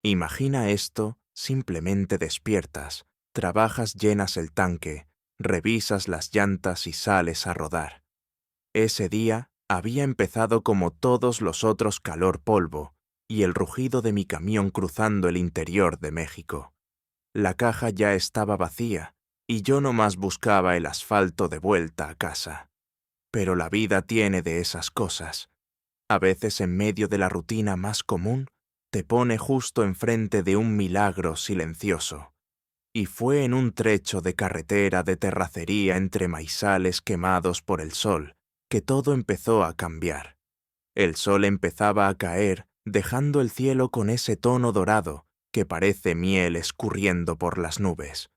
Imagina esto, simplemente despiertas, trabajas, llenas el tanque, revisas las llantas y sales a rodar. Ese día había empezado como todos los otros calor polvo y el rugido de mi camión cruzando el interior de México. La caja ya estaba vacía y yo nomás buscaba el asfalto de vuelta a casa. Pero la vida tiene de esas cosas. A veces en medio de la rutina más común, te pone justo enfrente de un milagro silencioso. Y fue en un trecho de carretera de terracería entre maizales quemados por el sol que todo empezó a cambiar. El sol empezaba a caer, dejando el cielo con ese tono dorado que parece miel escurriendo por las nubes.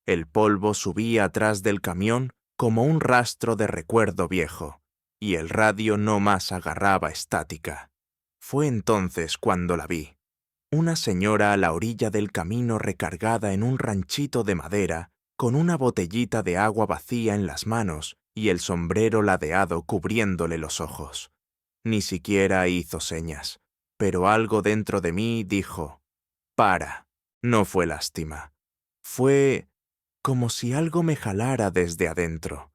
El polvo subía atrás del camión como un rastro de recuerdo viejo, y el radio no más agarraba estática. Fue entonces cuando la vi. Una señora a la orilla del camino recargada en un ranchito de madera, con una botellita de agua vacía en las manos y el sombrero ladeado cubriéndole los ojos. Ni siquiera hizo señas, pero algo dentro de mí dijo, «Para». No fue lástima. Fue como si algo me jalara desde adentro.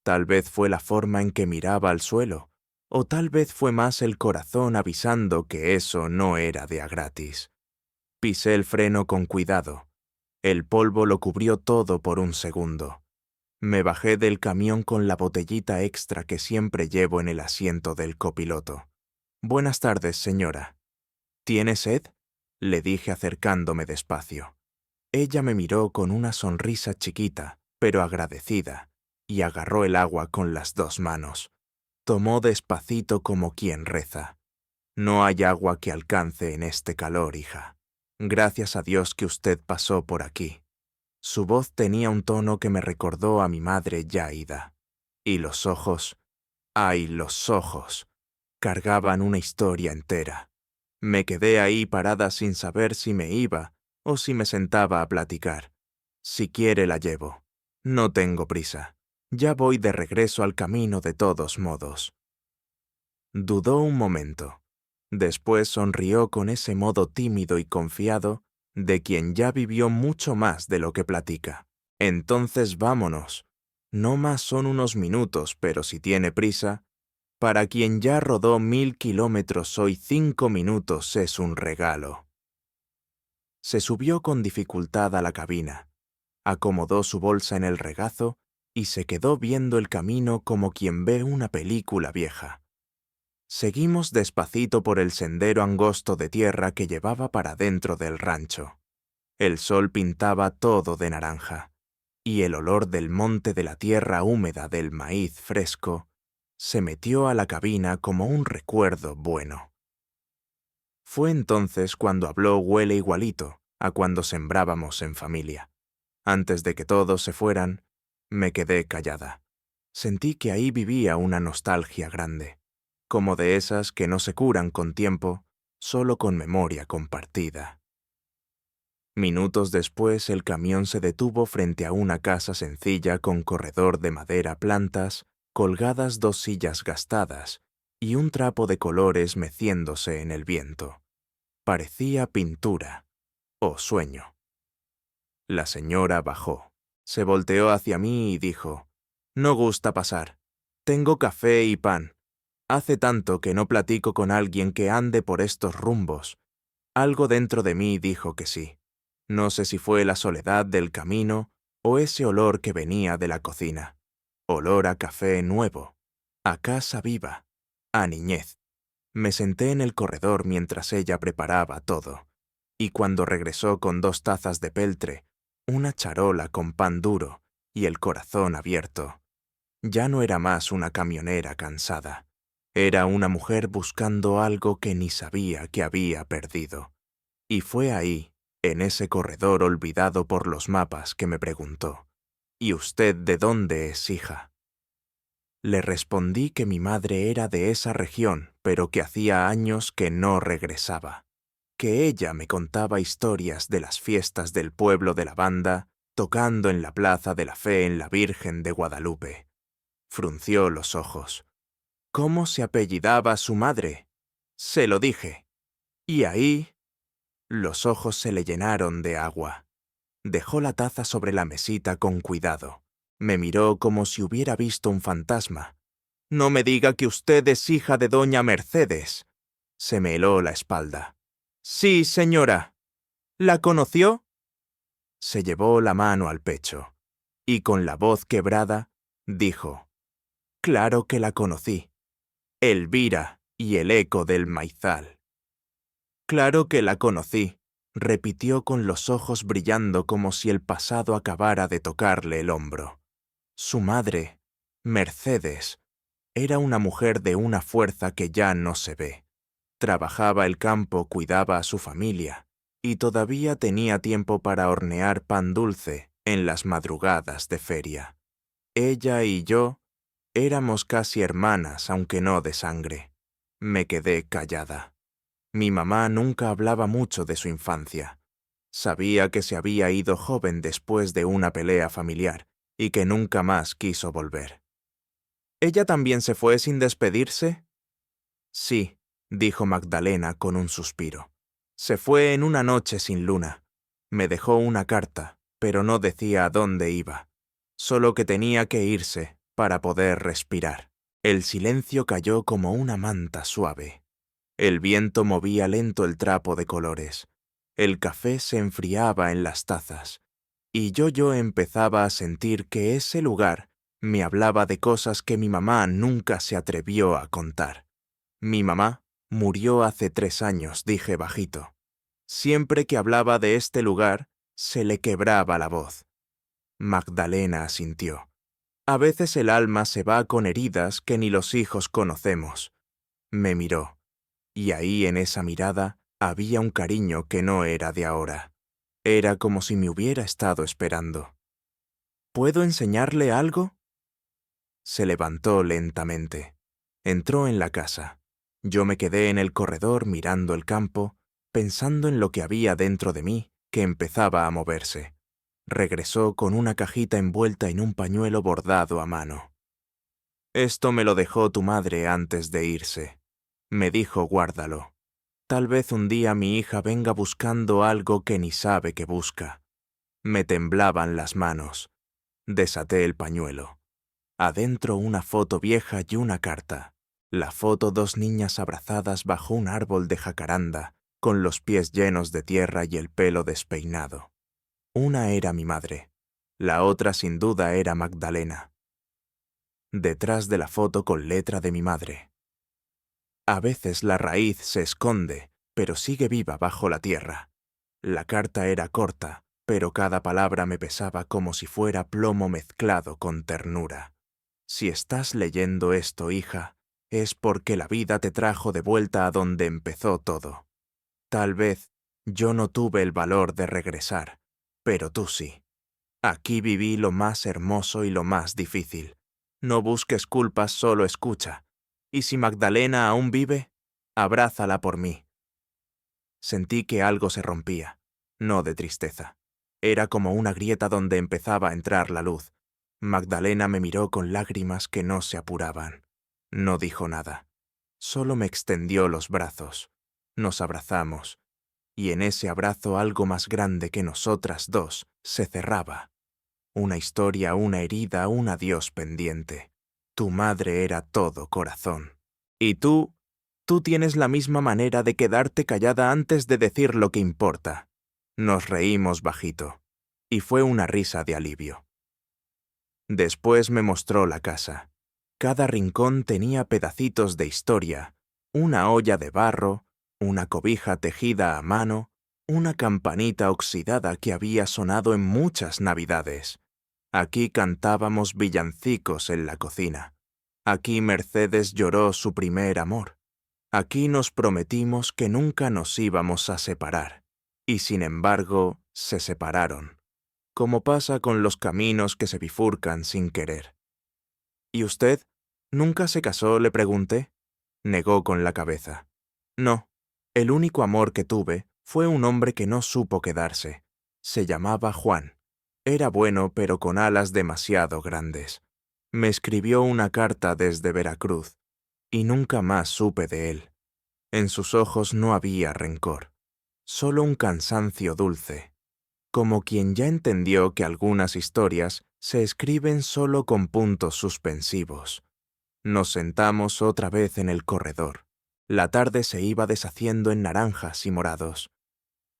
Tal vez fue la forma en que miraba al suelo, o tal vez fue más el corazón avisando que eso no era de a gratis. Pisé el freno con cuidado. El polvo lo cubrió todo por un segundo. Me bajé del camión con la botellita extra que siempre llevo en el asiento del copiloto. «Buenas tardes, señora». «¿Tiene sed?», le dije acercándome despacio. Ella me miró con una sonrisa chiquita, pero agradecida, y agarró el agua con las dos manos. Tomó despacito como quien reza. «No hay agua que alcance en este calor, hija. Gracias a Dios que usted pasó por aquí». Su voz tenía un tono que me recordó a mi madre ya ida. Y los ojos, ¡ay, los ojos!, cargaban una historia entera. Me quedé ahí parada sin saber si me iba o si me sentaba a platicar. «Si quiere la llevo. No tengo prisa. Ya voy de regreso al camino de todos modos». Dudó un momento. Después sonrió con ese modo tímido y confiado de quien ya vivió mucho más de lo que platica. «Entonces vámonos. No más son unos minutos, pero si tiene prisa, para quien ya rodó 1000 kilómetros hoy 5 minutos es un regalo». Se subió con dificultad a la cabina, acomodó su bolsa en el regazo y se quedó viendo el camino como quien ve una película vieja. Seguimos despacito por el sendero angosto de tierra que llevaba para dentro del rancho. El sol pintaba todo de naranja, y el olor del monte de la tierra húmeda del maíz fresco se metió a la cabina como un recuerdo bueno. Fue entonces cuando habló Huele igualito a cuando sembrábamos en familia. Antes de que todos se fueran, me quedé callada. Sentí que ahí vivía una nostalgia grande, como de esas que no se curan con tiempo, solo con memoria compartida. Minutos después el camión se detuvo frente a una casa sencilla con corredor de madera, plantas, colgadas 2 sillas gastadas y un trapo de colores meciéndose en el viento. Parecía pintura o sueño. La señora bajó, se volteó hacia mí y dijo, «No gusta pasar. Tengo café y pan. Hace tanto que no platico con alguien que ande por estos rumbos». Algo dentro de mí dijo que sí. No sé si fue la soledad del camino o ese olor que venía de la cocina. Olor a café nuevo, a casa viva, a niñez. Me senté en el corredor mientras ella preparaba todo, y cuando regresó con 2 tazas de peltre, una charola con pan duro y el corazón abierto, ya no era más una camionera cansada. Era una mujer buscando algo que ni sabía que había perdido. Y fue ahí, en ese corredor olvidado por los mapas, que me preguntó, «¿Y usted de dónde es, hija?». Le respondí que mi madre era de esa región, pero que hacía años que no regresaba, que ella me contaba historias de las fiestas del pueblo de la banda, tocando en la Plaza de la Fe en la Virgen de Guadalupe. Frunció los ojos. «¿Cómo se apellidaba su madre?». Se lo dije. Y ahí Los ojos se le llenaron de agua. Dejó la taza sobre la mesita con cuidado. Me miró como si hubiera visto un fantasma. «No me diga que usted es hija de doña Mercedes». Se me heló la espalda. «Sí, señora». «¿La conoció?» Se llevó la mano al pecho y con la voz quebrada dijo: «Claro que la conocí. Elvira y el eco del maizal». «Claro que la conocí», repitió con los ojos brillando como si el pasado acabara de tocarle el hombro. Su madre, Mercedes, era una mujer de una fuerza que ya no se ve. Trabajaba el campo, cuidaba a su familia, y todavía tenía tiempo para hornear pan dulce en las madrugadas de feria. Ella y yo éramos casi hermanas, aunque no de sangre. Me quedé callada. Mi mamá nunca hablaba mucho de su infancia. Sabía que se había ido joven después de una pelea familiar y que nunca más quiso volver. ¿Ella también se fue sin despedirse? Sí, dijo Magdalena con un suspiro. Se fue en una noche sin luna. Me dejó una carta, pero no decía a dónde iba. Solo que tenía que irse para poder respirar. El silencio cayó como una manta suave. El viento movía lento el trapo de colores. El café se enfriaba en las tazas. Y yo empezaba a sentir que ese lugar me hablaba de cosas que mi mamá nunca se atrevió a contar. Mi mamá murió hace 3 años, dije bajito. Siempre que hablaba de este lugar, se le quebraba la voz. Magdalena asintió. A veces el alma se va con heridas que ni los hijos conocemos. Me miró, y ahí en esa mirada había un cariño que no era de ahora. Era como si me hubiera estado esperando. ¿Puedo enseñarle algo? Se levantó lentamente. Entró en la casa. Yo me quedé en el corredor mirando el campo, pensando en lo que había dentro de mí, que empezaba a moverse. Regresó con una cajita envuelta en un pañuelo bordado a mano. «Esto me lo dejó tu madre antes de irse». Me dijo: «Guárdalo. Tal vez un día mi hija venga buscando algo que ni sabe que busca». Me temblaban las manos. Desaté el pañuelo. Adentro una foto vieja y una carta. La foto 2 niñas abrazadas bajo un árbol de jacaranda, con los pies llenos de tierra y el pelo despeinado. Una era mi madre. La otra sin duda era Magdalena. Detrás de la foto con letra de mi madre. A veces la raíz se esconde, pero sigue viva bajo la tierra. La carta era corta, pero cada palabra me pesaba como si fuera plomo mezclado con ternura. Si estás leyendo esto, hija, es porque la vida te trajo de vuelta a donde empezó todo. Tal vez yo no tuve el valor de regresar, pero tú sí. Aquí viví lo más hermoso y lo más difícil. No busques culpas, solo escucha. Y si Magdalena aún vive, abrázala por mí. Sentí que algo se rompía, no de tristeza. Era como una grieta donde empezaba a entrar la luz. Magdalena me miró con lágrimas que no se apuraban. No dijo nada. Solo me extendió los brazos. Nos abrazamos. Y en ese abrazo algo más grande que nosotras dos se cerraba. Una historia, una herida, un adiós pendiente. Tu madre era todo corazón. Y tú tienes la misma manera de quedarte callada antes de decir lo que importa. Nos reímos bajito. Y fue una risa de alivio. Después me mostró la casa. Cada rincón tenía pedacitos de historia, una olla de barro, una cobija tejida a mano, una campanita oxidada que había sonado en muchas Navidades. Aquí cantábamos villancicos en la cocina. Aquí Mercedes lloró su primer amor. Aquí nos prometimos que nunca nos íbamos a separar. Y sin embargo, se separaron. Como pasa con los caminos que se bifurcan sin querer. ¿Y usted? ¿Nunca se casó?, le pregunté. Negó con la cabeza. No, el único amor que tuve fue un hombre que no supo quedarse. Se llamaba Juan. Era bueno, pero con alas demasiado grandes. Me escribió una carta desde Veracruz, y nunca más supe de él. En sus ojos no había rencor. solo un cansancio dulce, como quien ya entendió que algunas historias se escriben solo con puntos suspensivos. Nos sentamos otra vez en el corredor. La tarde se iba deshaciendo en naranjas y morados.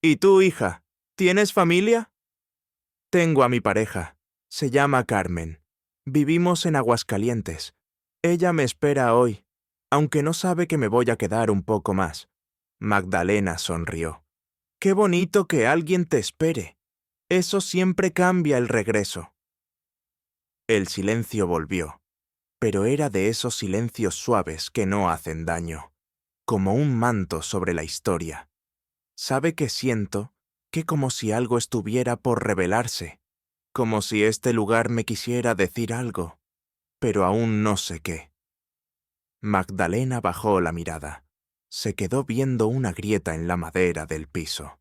¿Y tú, hija? ¿Tienes familia? Tengo a mi pareja. Se llama Carmen. Vivimos en Aguascalientes. Ella me espera hoy, aunque no sabe que me voy a quedar un poco más. Magdalena sonrió. Qué bonito que alguien te espere. Eso siempre cambia el regreso. El silencio volvió, pero era de esos silencios suaves que no hacen daño, como un manto sobre la historia. ¿Sabe qué siento? Que como si algo estuviera por revelarse, como si este lugar me quisiera decir algo, pero aún no sé qué. Magdalena bajó la mirada. Se quedó viendo una grieta en la madera del piso.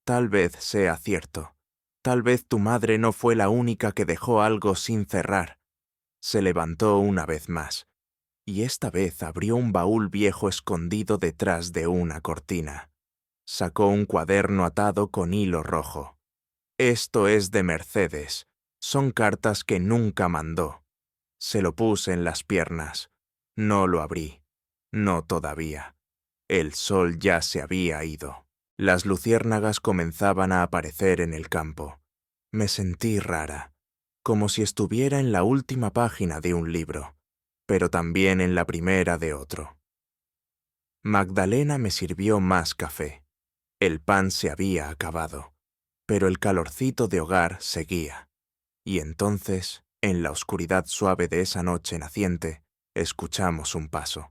Tal vez sea cierto. Tal vez tu madre no fue la única que dejó algo sin cerrar. Se levantó una vez más, y esta vez abrió un baúl viejo escondido detrás de una cortina. Sacó un cuaderno atado con hilo rojo. Esto es de Mercedes. Son cartas que nunca mandó. Se lo puse en las piernas. No lo abrí. No todavía. El sol ya se había ido. Las luciérnagas comenzaban a aparecer en el campo. Me sentí rara, como si estuviera en la última página de un libro, pero también en la primera de otro. Magdalena me sirvió más café. El pan se había acabado, pero el calorcito de hogar seguía. Y entonces, en la oscuridad suave de esa noche naciente, escuchamos un paso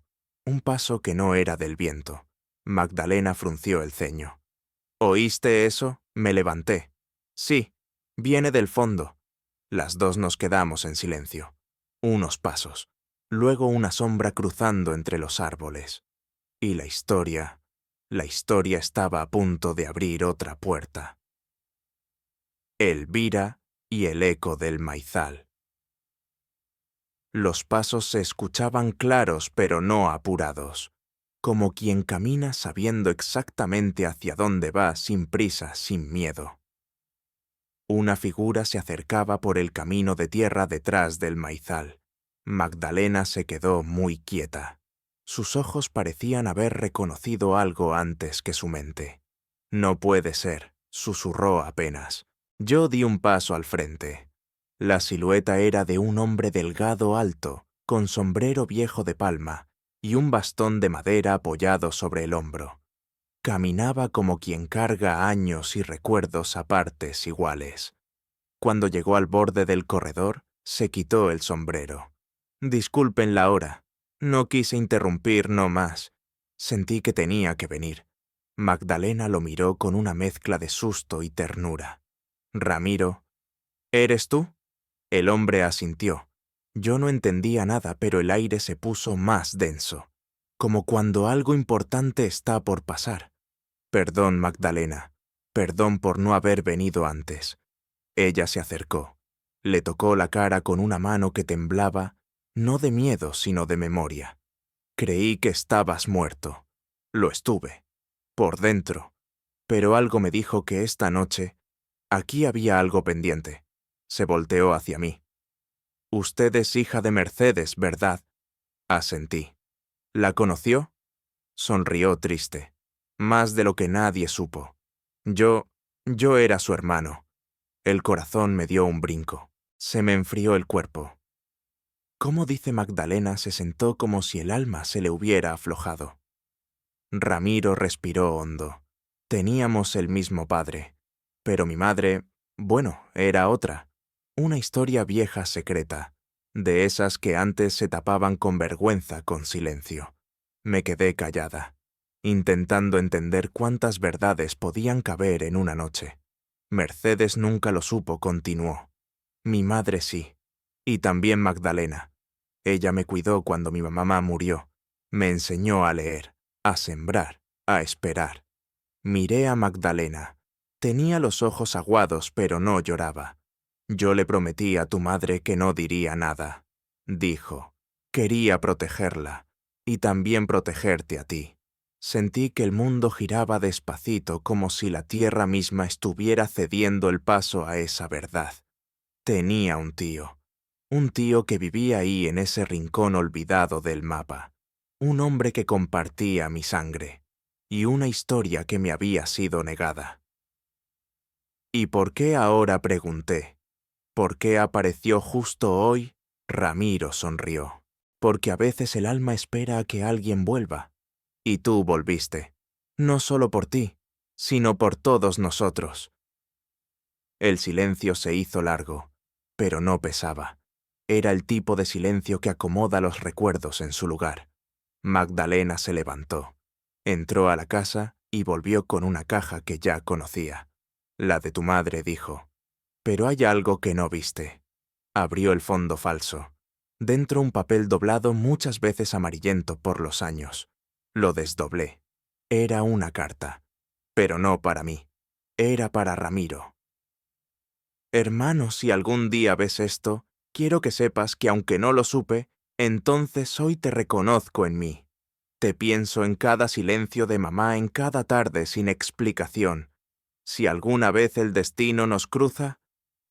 que no era del viento. Magdalena frunció el ceño. ¿Oíste eso? Me levanté. Sí, viene del fondo. Las dos nos quedamos en silencio. Unos pasos, luego una sombra cruzando entre los árboles. Y la historia estaba a punto de abrir otra puerta. Elvira y el eco del maizal. Los pasos se escuchaban claros pero no apurados, como quien camina sabiendo exactamente hacia dónde va sin prisa, sin miedo. Una figura se acercaba por el camino de tierra detrás del maizal. Magdalena se quedó muy quieta. Sus ojos parecían haber reconocido algo antes que su mente. No puede ser, susurró apenas. Yo di un paso al frente. La silueta era de un hombre delgado alto, con sombrero viejo de palma y un bastón de madera apoyado sobre el hombro. Caminaba como quien carga años y recuerdos a partes iguales. Cuando llegó al borde del corredor, se quitó el sombrero. Disculpen la hora. No quise interrumpir no más. Sentí que tenía que venir. Magdalena lo miró con una mezcla de susto y ternura. Ramiro, ¿eres tú? El hombre asintió. Yo no entendía nada, pero el aire se puso más denso, como cuando algo importante está por pasar. Perdón, Magdalena. Perdón por no haber venido antes. Ella se acercó. Le tocó la cara con una mano que temblaba, no de miedo, sino de memoria. Creí que estabas muerto. Lo estuve. Por dentro. Pero algo me dijo que esta noche, aquí había algo pendiente. Se volteó hacia mí. Usted es hija de Mercedes, ¿verdad? Asentí. ¿La conoció? Sonrió triste. Más de lo que nadie supo. Yo era su hermano. El corazón me dio un brinco. Se me enfrió el cuerpo. ¿Cómo dice Magdalena? Se sentó como si el alma se le hubiera aflojado. Ramiro respiró hondo. Teníamos el mismo padre. Pero mi madre, bueno, era otra. Una historia vieja secreta. De esas que antes se tapaban con vergüenza, con silencio. Me quedé callada, intentando entender cuántas verdades podían caber en una noche. Mercedes nunca lo supo, continuó. Mi madre sí. Y también Magdalena. Ella me cuidó cuando mi mamá murió. Me enseñó a leer, a sembrar, a esperar. Miré a Magdalena. Tenía los ojos aguados, pero no lloraba. Yo le prometí a tu madre que no diría nada. Dijo. Quería protegerla. Y también protegerte a ti. Sentí que el mundo giraba despacito como si la tierra misma estuviera cediendo el paso a esa verdad. Tenía un tío que vivía ahí en ese rincón olvidado del mapa, un hombre que compartía mi sangre y una historia que me había sido negada. ¿Y por qué ahora?, pregunté. ¿Por qué apareció justo hoy? Ramiro sonrió. Porque a veces el alma espera a que alguien vuelva. Y tú volviste. No solo por ti, sino por todos nosotros. El silencio se hizo largo, pero no pesaba. Era el tipo de silencio que acomoda los recuerdos en su lugar. Magdalena se levantó, entró a la casa y volvió con una caja que ya conocía. La de tu madre, dijo. Pero hay algo que no viste. Abrió el fondo falso. Dentro un papel doblado muchas veces amarillento por los años. Lo desdoblé. Era una carta. Pero no para mí. Era para Ramiro. Hermano, si algún día ves esto, quiero que sepas que aunque no lo supe, entonces hoy te reconozco en mí. Te pienso en cada silencio de mamá, en cada tarde sin explicación. Si alguna vez el destino nos cruza,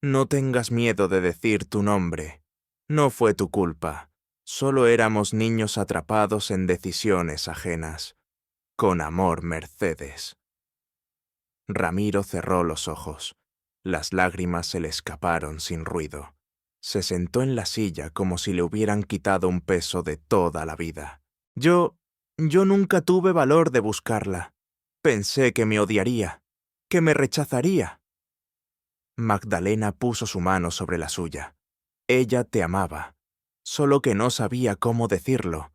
no tengas miedo de decir tu nombre. No fue tu culpa. Solo éramos niños atrapados en decisiones ajenas. Con amor, Mercedes. Ramiro cerró los ojos. Las lágrimas se le escaparon sin ruido. Se sentó en la silla como si le hubieran quitado un peso de toda la vida. Yo nunca tuve valor de buscarla. Pensé que me odiaría, que me rechazaría. Magdalena puso su mano sobre la suya. Ella te amaba, solo que no sabía cómo decirlo,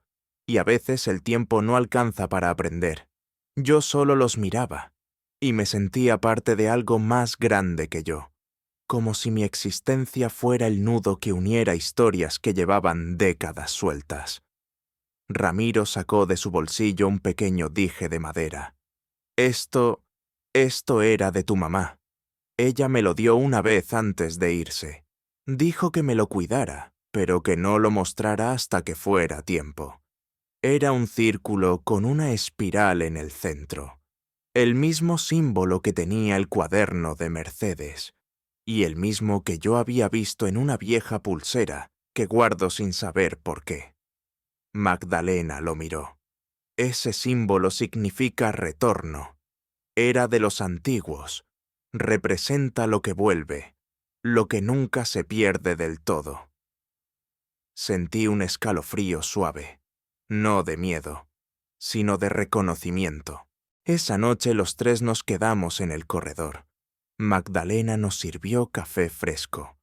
y a veces el tiempo no alcanza para aprender. Yo solo los miraba, y me sentía parte de algo más grande que yo, como si mi existencia fuera el nudo que uniera historias que llevaban décadas sueltas. Ramiro sacó de su bolsillo un pequeño dije de madera. Esto era de tu mamá. Ella me lo dio una vez antes de irse. Dijo que me lo cuidara, pero que no lo mostrara hasta que fuera tiempo. Era un círculo con una espiral en el centro, el mismo símbolo que tenía el cuaderno de Mercedes, y el mismo que yo había visto en una vieja pulsera que guardo sin saber por qué. Magdalena lo miró. Ese símbolo significa retorno. Era de los antiguos. Representa lo que vuelve, lo que nunca se pierde del todo. Sentí un escalofrío suave, no de miedo, sino de reconocimiento. Esa noche los tres nos quedamos en el corredor. Magdalena nos sirvió café fresco.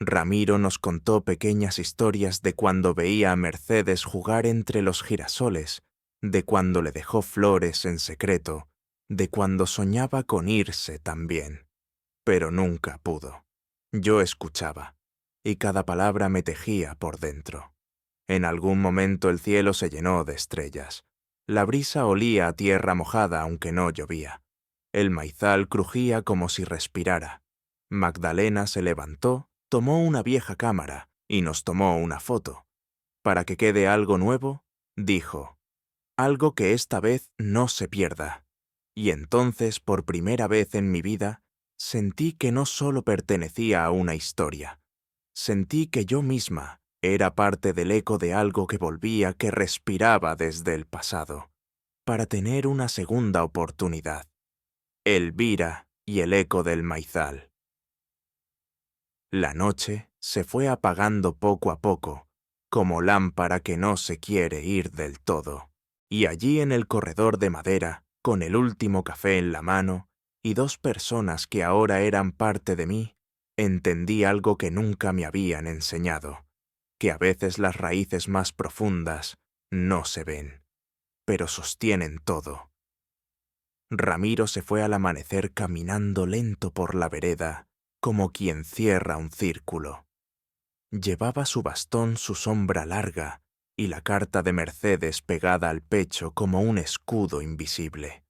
Ramiro nos contó pequeñas historias de cuando veía a Mercedes jugar entre los girasoles, de cuando le dejó flores en secreto, de cuando soñaba con irse también. Pero nunca pudo. Yo escuchaba, y cada palabra me tejía por dentro. En algún momento el cielo se llenó de estrellas. La brisa olía a tierra mojada aunque no llovía. El maizal crujía como si respirara. Magdalena se levantó, tomó una vieja cámara y nos tomó una foto. Para que quede algo nuevo, dijo, algo que esta vez no se pierda. Y entonces, por primera vez en mi vida, sentí que no solo pertenecía a una historia. Sentí que yo misma era parte del eco de algo que volvía, que respiraba desde el pasado, para tener una segunda oportunidad. Elvira y el eco del maizal. La noche se fue apagando poco a poco, como lámpara que no se quiere ir del todo. Y allí en el corredor de madera, con el último café en la mano, y dos personas que ahora eran parte de mí, entendí algo que nunca me habían enseñado, que a veces las raíces más profundas no se ven, pero sostienen todo. Ramiro se fue al amanecer caminando lento por la vereda, como quien cierra un círculo. Llevaba su bastón, su sombra larga, y la carta de Mercedes pegada al pecho como un escudo invisible.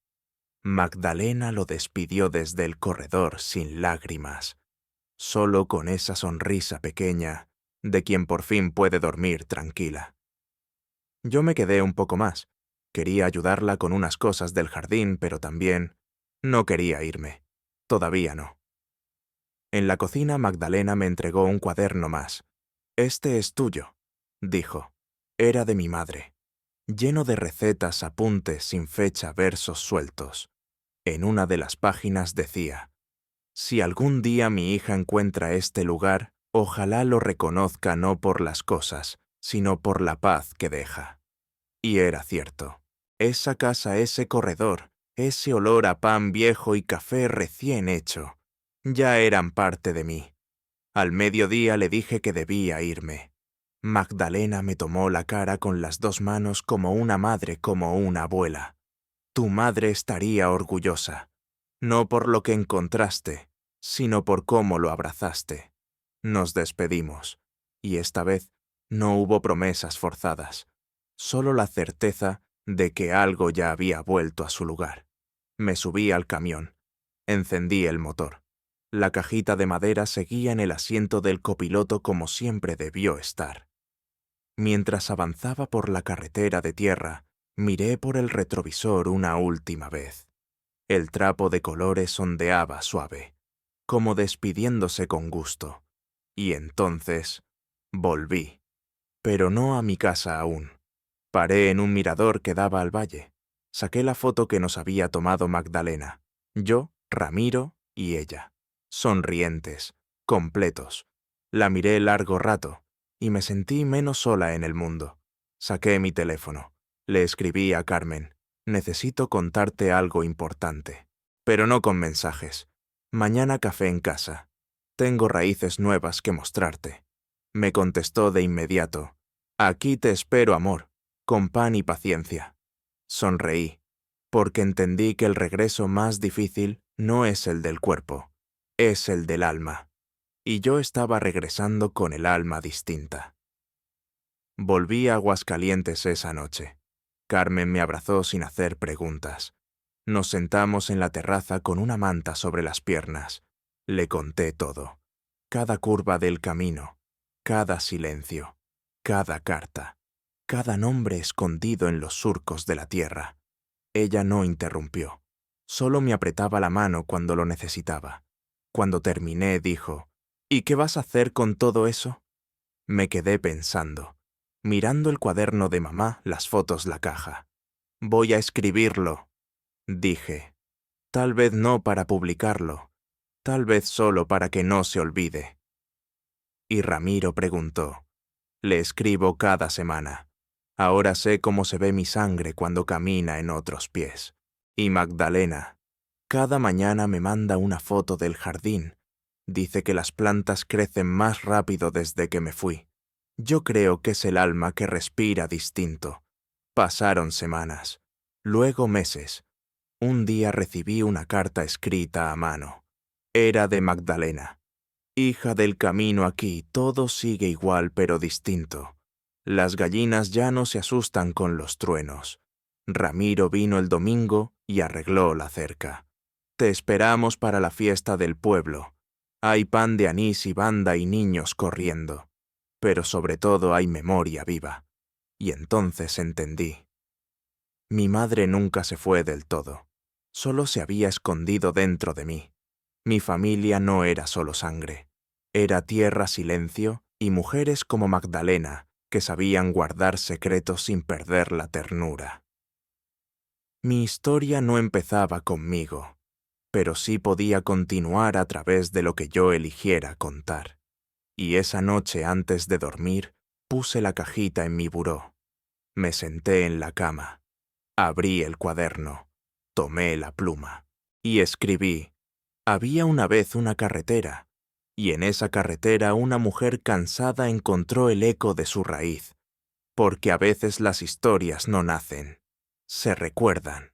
Magdalena lo despidió desde el corredor sin lágrimas, solo con esa sonrisa pequeña de quien por fin puede dormir tranquila. Yo me quedé un poco más. Quería ayudarla con unas cosas del jardín, pero también no quería irme. Todavía no. En la cocina, Magdalena me entregó un cuaderno más. «Este es tuyo», dijo. Era de mi madre, lleno de recetas, apuntes, sin fecha, versos sueltos. En una de las páginas decía: «Si algún día mi hija encuentra este lugar, ojalá lo reconozca no por las cosas, sino por la paz que deja». Y era cierto. Esa casa, ese corredor, ese olor a pan viejo y café recién hecho, ya eran parte de mí. Al mediodía le dije que debía irme. Magdalena me tomó la cara con las dos manos como una madre, como una abuela. «Tu madre estaría orgullosa, no por lo que encontraste, sino por cómo lo abrazaste». Nos despedimos, y esta vez no hubo promesas forzadas, solo la certeza de que algo ya había vuelto a su lugar. Me subí al camión, encendí el motor. La cajita de madera seguía en el asiento del copiloto como siempre debió estar. Mientras avanzaba por la carretera de tierra, miré por el retrovisor una última vez. El trapo de colores ondeaba suave, como despidiéndose con gusto. Y entonces volví, pero no a mi casa aún. Paré en un mirador que daba al valle. Saqué la foto que nos había tomado Magdalena, yo, Ramiro y ella, sonrientes, completos. La miré largo rato y me sentí menos sola en el mundo. Saqué mi teléfono. Le escribí a Carmen: «Necesito contarte algo importante». Pero no con mensajes. «Mañana café en casa. Tengo raíces nuevas que mostrarte». Me contestó de inmediato: «Aquí te espero, amor, con pan y paciencia». Sonreí, porque entendí que el regreso más difícil no es el del cuerpo, es el del alma. Y yo estaba regresando con el alma distinta. Volví a Aguascalientes esa noche. Carmen me abrazó sin hacer preguntas. Nos sentamos en la terraza con una manta sobre las piernas. Le conté todo. Cada curva del camino, cada silencio, cada carta, cada nombre escondido en los surcos de la tierra. Ella no interrumpió. Solo me apretaba la mano cuando lo necesitaba. Cuando terminé, dijo: «¿Y qué vas a hacer con todo eso?». Me quedé pensando, mirando el cuaderno de mamá, las fotos, la caja. «Voy a escribirlo», dije. «Tal vez no para publicarlo, tal vez solo para que no se olvide». Y Ramiro preguntó: «Le escribo cada semana. Ahora sé cómo se ve mi sangre cuando camina en otros pies». Y Magdalena, cada mañana me manda una foto del jardín. Dice que las plantas crecen más rápido desde que me fui. Yo creo que es el alma que respira distinto. Pasaron semanas, luego meses. Un día recibí una carta escrita a mano. Era de Magdalena. «Hija del camino, aquí todo sigue igual pero distinto. Las gallinas ya no se asustan con los truenos. Ramiro vino el domingo y arregló la cerca. Te esperamos para la fiesta del pueblo. Hay pan de anís y banda y niños corriendo. Pero sobre todo hay memoria viva». Y entonces entendí. Mi madre nunca se fue del todo. Solo se había escondido dentro de mí. Mi familia no era solo sangre. Era tierra, silencio y mujeres como Magdalena que sabían guardar secretos sin perder la ternura. Mi historia no empezaba conmigo, pero sí podía continuar a través de lo que yo eligiera contar. Y esa noche antes de dormir, puse la cajita en mi buró. Me senté en la cama, abrí el cuaderno, tomé la pluma y escribí: «Había una vez una carretera, y en esa carretera una mujer cansada encontró el eco de su raíz, porque a veces las historias no nacen, se recuerdan».